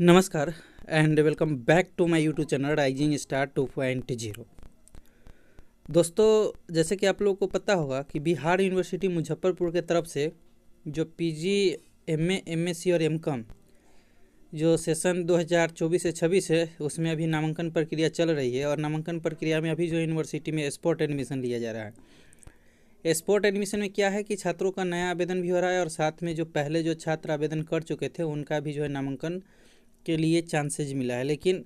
नमस्कार and welcome back to my YouTube channel rising star 2.0। दोस्तों, जैसे कि आप लोगों को पता होगा कि बिहार यूनिवर्सिटी मुजफ्फरपुर के तरफ से जो पीजी, एमए, एमएससी और एमकॉम जो सेशन 2024 से 26 है, उसमें अभी नामांकन प्रक्रिया चल रही है। और नामांकन प्रक्रिया में अभी जो यूनिवर्सिटी में स्पॉट एडमिशन लिया जा रहा है। स्पॉट एडमिशन में क्या है कि छात्रों का नया आवेदन भी हो रहा है और साथ में जो पहले जो छात्र आवेदन कर चुके थे उनका भी जो है नामांकन के लिए चांसेज मिला है। लेकिन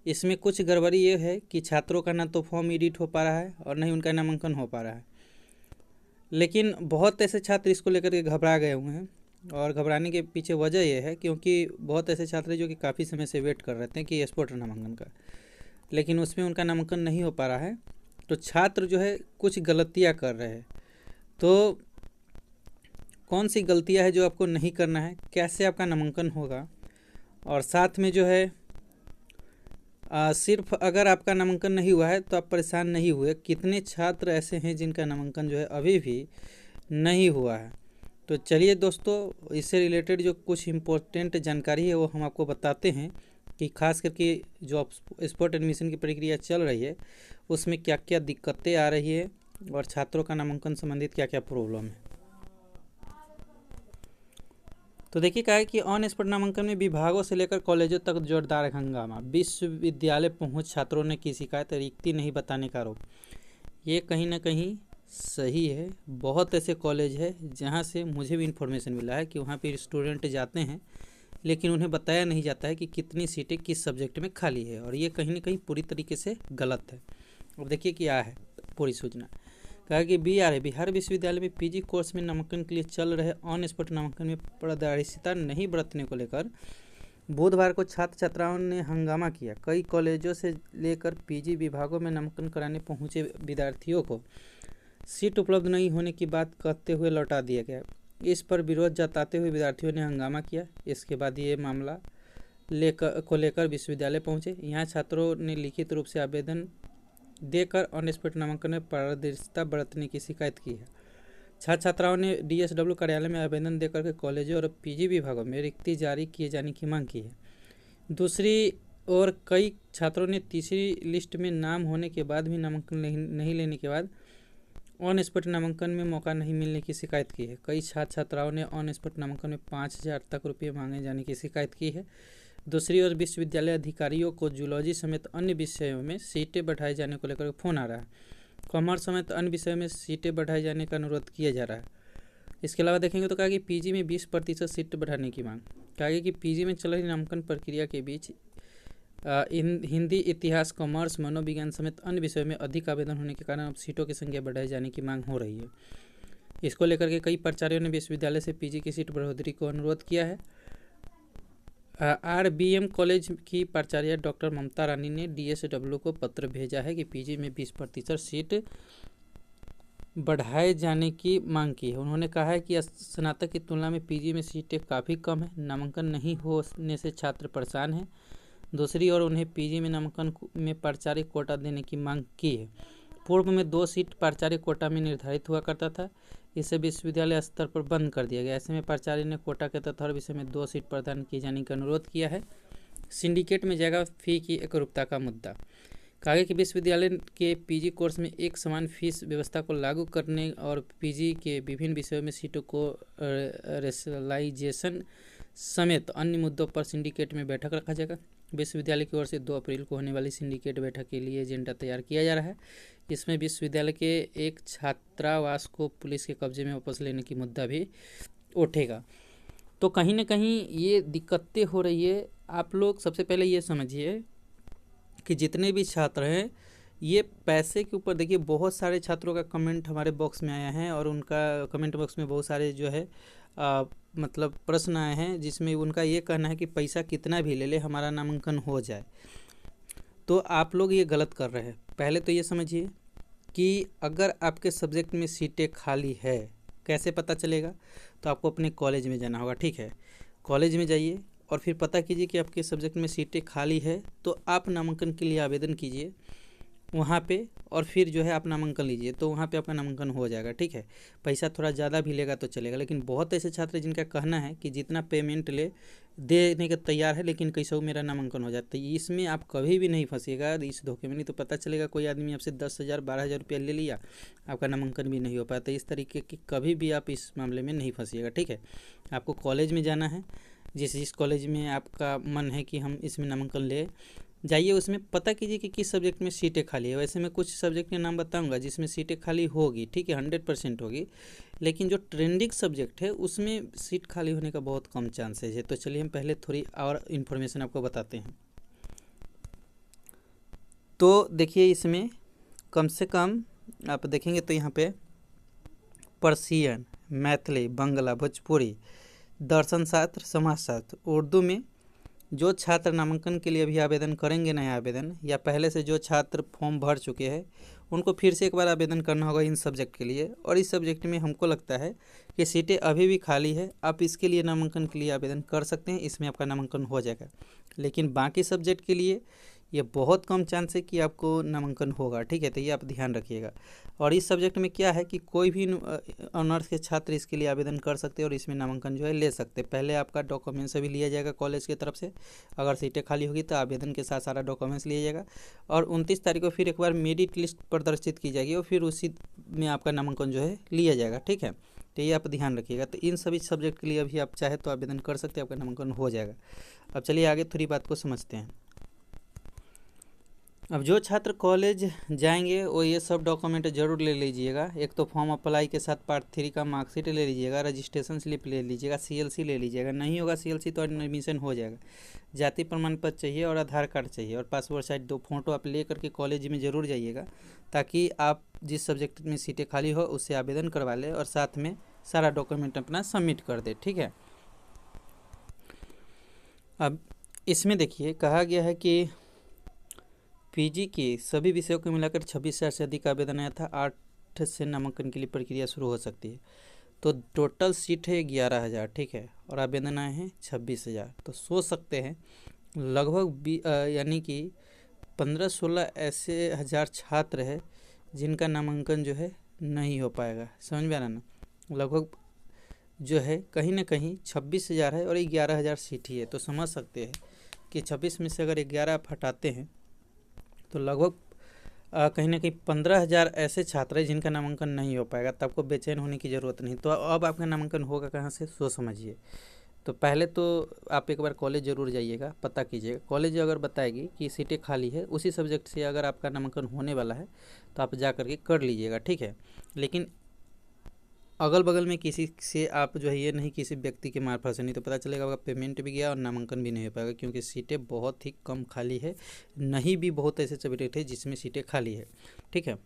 इसमें कुछ गड़बड़ी ये है कि छात्रों का ना तो फॉर्म एडिट हो पा रहा है और ना ही उनका नामांकन हो पा रहा है। लेकिन बहुत ऐसे छात्र इसको लेकर के घबरा गए हुए हैं और घबराने के पीछे वजह यह है क्योंकि बहुत ऐसे छात्र जो कि काफ़ी समय से वेट कर रहे थे कि स्पॉट नामांकन का, लेकिन उसमें उनका नामांकन नहीं हो पा रहा है। तो छात्र जो है कुछ गलतियाँ कर रहे हैं। तो कौन सी गलतियाँ है जो आपको नहीं करना है, कैसे आपका नामांकन होगा, और साथ में जो है सिर्फ अगर आपका नामांकन नहीं हुआ है तो आप परेशान नहीं हुए। कितने छात्र ऐसे हैं जिनका नामांकन जो है अभी भी नहीं हुआ है। तो चलिए दोस्तों, इससे रिलेटेड जो कुछ इम्पोर्टेंट जानकारी है वो हम आपको बताते हैं कि खास करके जो स्पॉट एडमिशन की प्रक्रिया चल रही है उसमें क्या क्या दिक्कतें आ रही है और छात्रों का नामांकन संबंधित क्या क्या प्रॉब्लम है। तो देखिए क्या है कि ऑन स्पॉट नामांकन में विभागों से लेकर कॉलेजों तक जोरदार हंगामा। विश्वविद्यालय पहुंच छात्रों ने की शिकायत, रिक्ति नहीं बताने का आरोप। ये कहीं ना कहीं सही है। बहुत ऐसे कॉलेज है जहां से मुझे भी इन्फॉर्मेशन मिला है कि वहां पे स्टूडेंट जाते हैं लेकिन उन्हें बताया नहीं जाता है कि कितनी सीटें किस सब्जेक्ट में खाली है, और ये कहीं ना कहीं पूरी तरीके से गलत है। अब देखिए क्या है पूरी सूचना। कहा कि बिहार विश्वविद्यालय में पीजी कोर्स में नामांकन के लिए चल रहे ऑन स्पॉट नामांकन में पारदर्शिता नहीं बरतने को लेकर बुधवार को छात्र छात्राओं ने हंगामा किया। कई कॉलेजों से लेकर पीजी विभागों में नामांकन कराने पहुंचे विद्यार्थियों को सीट उपलब्ध नहीं होने की बात कहते हुए लौटा दिया गया। इस पर विरोध जताते हुए विद्यार्थियों ने हंगामा किया। इसके बाद ये मामला लेकर विश्वविद्यालय पहुंचे। यहाँ छात्रों ने लिखित रूप से आवेदन देकर ऑन स्पॉट नामांकन में पारदर्शिता बरतने की शिकायत की है। छात्र छात्राओं ने डीएसडब्ल्यू कार्यालय में आवेदन देकर के कॉलेजों और पीजी विभागों में रिक्ति जारी किए जाने की मांग की है। दूसरी ओर कई छात्रों ने तीसरी लिस्ट में नाम होने के बाद भी नामांकन नहीं लेने के बाद ऑन स्पॉट नामांकन में मौका नहीं मिलने की शिकायत की है। कई छात्र छात्राओं ने ऑन स्पॉट नामांकन में 5,000 तक रुपये मांगे जाने की शिकायत की है। दूसरी ओर विश्वविद्यालय अधिकारियों को जूलॉजी समेत अन्य विषयों में सीटें बढ़ाए जाने को लेकर फोन आ रहा है। कॉमर्स समेत अन्य विषयों में सीटें बढ़ाए जाने का अनुरोध किया जा रहा है। इसके अलावा देखेंगे तो कहा कि पीजी में 20% सीट बढ़ाने की मांग। कहा कि पीजी में चल रही नामांकन प्रक्रिया के बीच हिंदी, इतिहास, कॉमर्स, मनोविज्ञान समेत अन्य विषयों में अधिक आवेदन होने के कारण अब सीटों की संख्या बढ़ाए जाने की मांग हो रही है। इसको लेकर के कई प्राचार्यों ने विश्वविद्यालय से पीजी की सीट बढ़ोतरी को अनुरोध किया है। आरबीएम कॉलेज की प्राचार्य डॉक्टर ममता रानी ने डीएसडब्ल्यू को पत्र भेजा है कि पीजी में 20% सीट बढ़ाए जाने की मांग की है। उन्होंने कहा है कि स्नातक की तुलना में पीजी में सीटें काफ़ी कम है, नामांकन नहीं होने से छात्र परेशान हैं। दूसरी ओर उन्हें पीजी में नामांकन में प्राचार्य कोटा देने की मांग की है। पूर्व में 2 सीट प्राचार्य कोटा में निर्धारित हुआ करता था, इसे विश्वविद्यालय स्तर पर बंद कर दिया गया। ऐसे में प्राचार्य ने कोटा के तहत हर विषय में 2 सीट प्रदान किए जाने का अनुरोध किया है। सिंडिकेट में जाएगा फी की एकरूपता का मुद्दा। कहा कि विश्वविद्यालय के पीजी कोर्स में एक समान फीस व्यवस्था को लागू करने और पीजी के विभिन्न विषयों में सीटों को रेशनलाइजेशन समेत अन्य मुद्दों पर सिंडिकेट में बैठक रखा जाएगा। विश्वविद्यालय की ओर से 2 अप्रैल को होने वाली सिंडिकेट बैठक के लिए एजेंडा तैयार किया जा रहा है। इसमें विश्वविद्यालय के एक छात्रावास को पुलिस के कब्जे में वापस लेने की मुद्दा भी उठेगा। तो कहीं ना कहीं ये दिक्कतें हो रही है। आप लोग सबसे पहले ये समझिए कि जितने भी छात्र हैं ये पैसे के ऊपर, देखिए बहुत सारे छात्रों का कमेंट हमारे बॉक्स में आया है और उनका कमेंट बॉक्स में बहुत सारे जो है मतलब प्रश्न आए हैं जिसमें उनका ये कहना है कि पैसा कितना भी ले ले हमारा नामांकन हो जाए। तो आप लोग ये गलत कर रहे हैं। पहले तो ये समझिए कि अगर आपके सब्जेक्ट में सीटें खाली है कैसे पता चलेगा, तो आपको अपने कॉलेज में जाना होगा। ठीक है, कॉलेज में जाइए और फिर पता कीजिए कि आपके सब्जेक्ट में सीटें खाली है तो आप नामांकन के लिए आवेदन कीजिए। वहाँ पे और फिर जो है आप नामांकन लीजिए, तो वहाँ पे आपका नामांकन हो जाएगा। ठीक है, पैसा थोड़ा ज़्यादा भी लेगा तो चलेगा, लेकिन बहुत ऐसे छात्र जिनका कहना है कि जितना पेमेंट ले देने का तैयार है, लेकिन कैसे मेरा नामांकन हो जाता है। इसमें आप कभी भी नहीं फंसिएगा इस धोखे में। नहीं तो पता चलेगा कोई आदमी आपसे 10,000 12,000 रुपया ले लिया, आपका नामांकन भी नहीं हो पाया। तो इस तरीके की कभी भी आप इस मामले में नहीं फंसिएगा। ठीक है, आपको कॉलेज में जाना है, जिस कॉलेज में आपका मन है कि हम इसमें नामांकन ले जाइए, उसमें पता कीजिए कि किस सब्जेक्ट में सीटें खाली है। वैसे मैं कुछ सब्जेक्ट के नाम बताऊंगा जिसमें सीटें खाली होगी, ठीक है, 100% होगी, लेकिन जो ट्रेंडिंग सब्जेक्ट है उसमें सीट खाली होने का बहुत कम चांसेज है। तो चलिए हम पहले थोड़ी और इन्फॉर्मेशन आपको बताते हैं। तो देखिए, इसमें कम से कम आप देखेंगे तो यहाँ पे पर्शियन, मैथिली, बंगला, भोजपुरी, दर्शन शास्त्र, समाजशास्त्र, उर्दू में जो छात्र नामांकन के लिए अभी आवेदन करेंगे नया आवेदन, या पहले से जो छात्र फॉर्म भर चुके हैं, उनको फिर से एक बार आवेदन करना होगा इन सब्जेक्ट के लिए। और इस सब्जेक्ट में हमको लगता है कि सीटें अभी भी खाली है, आप इसके लिए नामांकन के लिए आवेदन कर सकते हैं, इसमें आपका नामांकन हो जाएगा। लेकिन बाकी सब्जेक्ट के लिए ये बहुत कम चांस है कि आपको नामांकन होगा। ठीक है, तो ये आप ध्यान रखिएगा। और इस सब्जेक्ट में क्या है कि कोई भी ऑनर्स के छात्र इसके लिए आवेदन कर सकते हैं और इसमें नामांकन जो है ले सकते हैं। पहले आपका डॉक्यूमेंट्स भी लिया जाएगा कॉलेज की तरफ से, अगर सीटें खाली होगी तो आवेदन के साथ सारा डॉक्यूमेंट्स लिया जाएगा। और 29 तारीख को फिर एक बार मेरिट लिस्ट प्रदर्शित की जाएगी और फिर उसी में आपका नामांकन जो है लिया जाएगा। ठीक है, तो ये आप ध्यान रखिएगा। तो इन सभी सब्जेक्ट के लिए अभी आप चाहे तो आवेदन कर सकते हैं, आपका नामांकन हो जाएगा। अब चलिए आगे थोड़ी बात को समझते हैं। अब जो छात्र कॉलेज जाएंगे वो ये सब डॉक्यूमेंट जरूर ले लीजिएगा। एक तो फॉर्म अप्लाई के साथ पार्ट 3 का मार्कशीट ले लीजिएगा, रजिस्ट्रेशन स्लिप ले लीजिएगा, CLC ले लीजिएगा। नहीं होगा CLC तो एडमिशन हो जाएगा। जाति प्रमाण पत्र चाहिए और आधार कार्ड चाहिए और पासपोर्ट साइज 2 फोटो आप ले करके कॉलेज में ज़रूर जाइएगा, ताकि आप जिस सब्जेक्ट में सीटें खाली हो उससे आवेदन करवा लें और साथ में सारा डॉक्यूमेंट अपना सबमिट कर दे। ठीक है, अब इसमें देखिए कहा गया है कि PG के सभी विषयों को मिलाकर 26,000 से अधिक आवेदन आया था। 8 से नामांकन के लिए प्रक्रिया शुरू हो सकती है। तो टोटल सीट है 11,000। ठीक है, और आवेदन आए हैं 26,000। तो सोच सकते हैं लगभग यानी कि 15-16 ऐसे हज़ार छात्र है जिनका नामांकन जो है नहीं हो पाएगा। समझ में आ रहा ना, लगभग जो है कहीं ना कहीं 26,000 है और 11,000 सीट ही है। तो समझ सकते हैं कि 26 में से अगर 11 आप हटाते हैं तो लगभग कहीं ना कहीं 15,000 ऐसे छात्र हैं जिनका नामांकन नहीं हो पाएगा। तो आपको बेचैन होने की ज़रूरत नहीं। तो अब आपका नामांकन होगा कहाँ से, सोच समझिए। तो पहले तो आप एक बार कॉलेज ज़रूर जाइएगा, पता कीजिएगा। कॉलेज अगर बताएगी कि सीटें खाली है उसी सब्जेक्ट से अगर आपका नामांकन होने वाला है तो आप जा करके कर लीजिएगा। ठीक है, लेकिन अगल बगल में किसी से आप जो है ये नहीं किसी व्यक्ति के मार्फत से, नहीं तो पता चलेगा आपका पेमेंट भी गया और नामांकन भी नहीं हो पाएगा, क्योंकि सीटें बहुत ही कम खाली है। नहीं भी बहुत ऐसे सब्जेक्ट है जिसमें सीटें खाली है। ठीक है,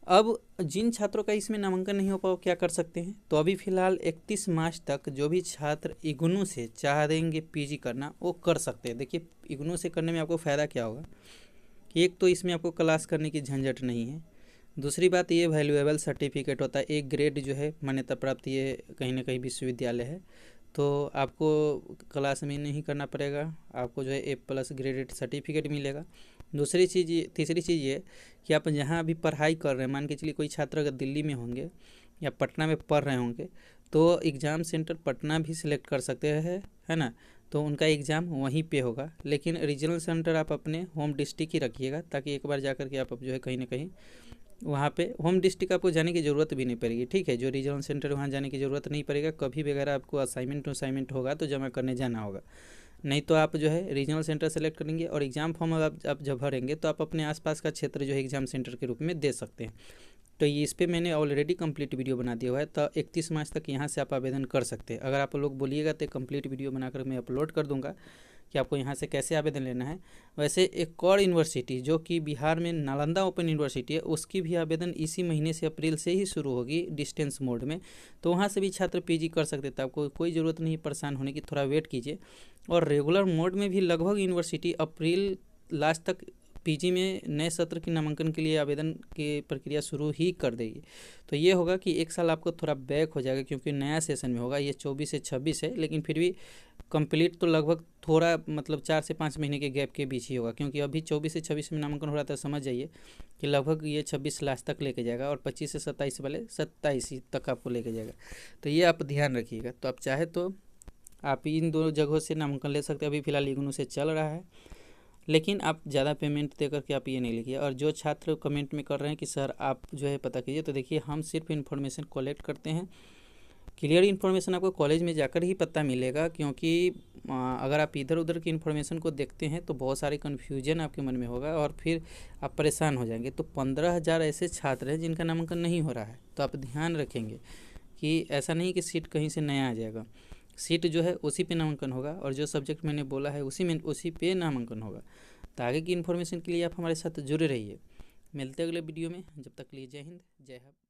अब जिन छात्रों का इसमें नामांकन नहीं हो पाओ क्या कर सकते हैं, तो अभी फ़िलहाल 31 मार्च तक जो भी छात्र इग्नू से चाह देंगे PG करना वो कर सकते हैं। देखिए, इग्नू से करने में आपको फ़ायदा क्या होगा कि एक तो इसमें आपको क्लास करने की झंझट नहीं है। दूसरी बात, ये वैल्यूएबल सर्टिफिकेट होता है, एक ग्रेड जो है मान्यता प्राप्त, ये कहीं ना कहीं विश्वविद्यालय है, तो आपको क्लास में नहीं करना पड़ेगा, आपको जो है A+ ग्रेडेड सर्टिफिकेट मिलेगा। तीसरी चीज़ ये कि आप जहाँ अभी पढ़ाई कर रहे हैं, मान के चलिए कोई छात्र अगर दिल्ली में होंगे या पटना में पढ़ रहे होंगे तो एग्ज़ाम सेंटर पटना भी सिलेक्ट कर सकते हैं, है ना। तो उनका एग्ज़ाम वहीं पे होगा, लेकिन रीजनल सेंटर आप अपने होम डिस्ट्रिक्ट ही रखिएगा, ताकि एक बार जा कर के आप जो है कहीं ना कहीं वहाँ पे होम डिस्ट्रिक्ट आपको जाने की ज़रूरत भी नहीं पड़ेगी। ठीक है, जो रीजनल सेंटर वहाँ जाने की ज़रूरत नहीं पड़ेगा। कभी वगैरह आपको असाइनमेंट होगा तो जमा करने जाना होगा, नहीं तो आप जो है रीजनल सेंटर सेलेक्ट करेंगे और एग्ज़ाम फॉर्म आप जब भरेंगे तो आप अपने आसपास का क्षेत्र जो है एग्ज़ाम सेंटर के रूप में दे सकते हैं। तो ये इस पर मैंने ऑलरेडी कंप्लीट वीडियो बना दिया हुआ है। तो 31 मार्च तक यहाँ से आप आवेदन कर सकते हैं। अगर आप लोग बोलिएगा तो कंप्लीट वीडियो बनाकर मैं अपलोड कर दूँगा कि आपको यहाँ से कैसे आवेदन लेना है। वैसे एक और यूनिवर्सिटी जो कि बिहार में नालंदा ओपन यूनिवर्सिटी है, उसकी भी आवेदन इसी महीने से अप्रैल से ही शुरू होगी डिस्टेंस मोड में, तो वहाँ से भी छात्र PG कर सकते थे। आपको कोई ज़रूरत नहीं परेशान होने की, थोड़ा वेट कीजिए। और रेगुलर मोड में भी लगभग यूनिवर्सिटी अप्रैल लास्ट तक PG में नए सत्र की नामांकन के लिए आवेदन की प्रक्रिया शुरू ही कर देगी। तो ये होगा कि एक साल आपको थोड़ा बैक हो जाएगा, क्योंकि नया सेशन में होगा। ये 24 से 26 है, लेकिन फिर भी कंप्लीट तो लगभग थोड़ा मतलब 4 से 5 महीने के गैप के बीच ही होगा, क्योंकि अभी 24 से 26 में नामांकन हो रहा था। समझ जाइए कि लगभग ये 26 लास्ट तक लेके जाएगा और 25 से 27 वाले 27 ही तक आपको लेके जाएगा। तो ये आप ध्यान रखिएगा। तो आप चाहे तो आप इन दोनों जगहों से नामांकन ले सकते हैं। अभी फिलहाल इग्नू से चल रहा है, लेकिन आप ज़्यादा पेमेंट दे करके आप ये नहीं लिखिए। और जो छात्र कमेंट में कर रहे हैं कि सर आप जो है पता कीजिए, तो देखिए हम सिर्फ इन्फॉर्मेशन कलेक्ट करते हैं। क्लियर इन्फॉर्मेशन आपको कॉलेज में जाकर ही पता मिलेगा, क्योंकि अगर आप इधर उधर की इन्फॉर्मेशन को देखते हैं तो बहुत सारी कन्फ्यूजन आपके मन में होगा और फिर आप परेशान हो जाएंगे। तो 15,000 ऐसे छात्र हैं जिनका नामांकन नहीं हो रहा है। तो आप ध्यान रखेंगे कि ऐसा नहीं कि सीट कहीं से नया आ जाएगा। सीट जो है उसी पे नामांकन होगा और जो सब्जेक्ट मैंने बोला है उसी पे नामांकन होगा। तो आगे की इन्फॉर्मेशन के लिए आप हमारे साथ जुड़े रहिए। मिलते हैं अगले वीडियो में। जब तक के लिए जय हिंद, जय भारत।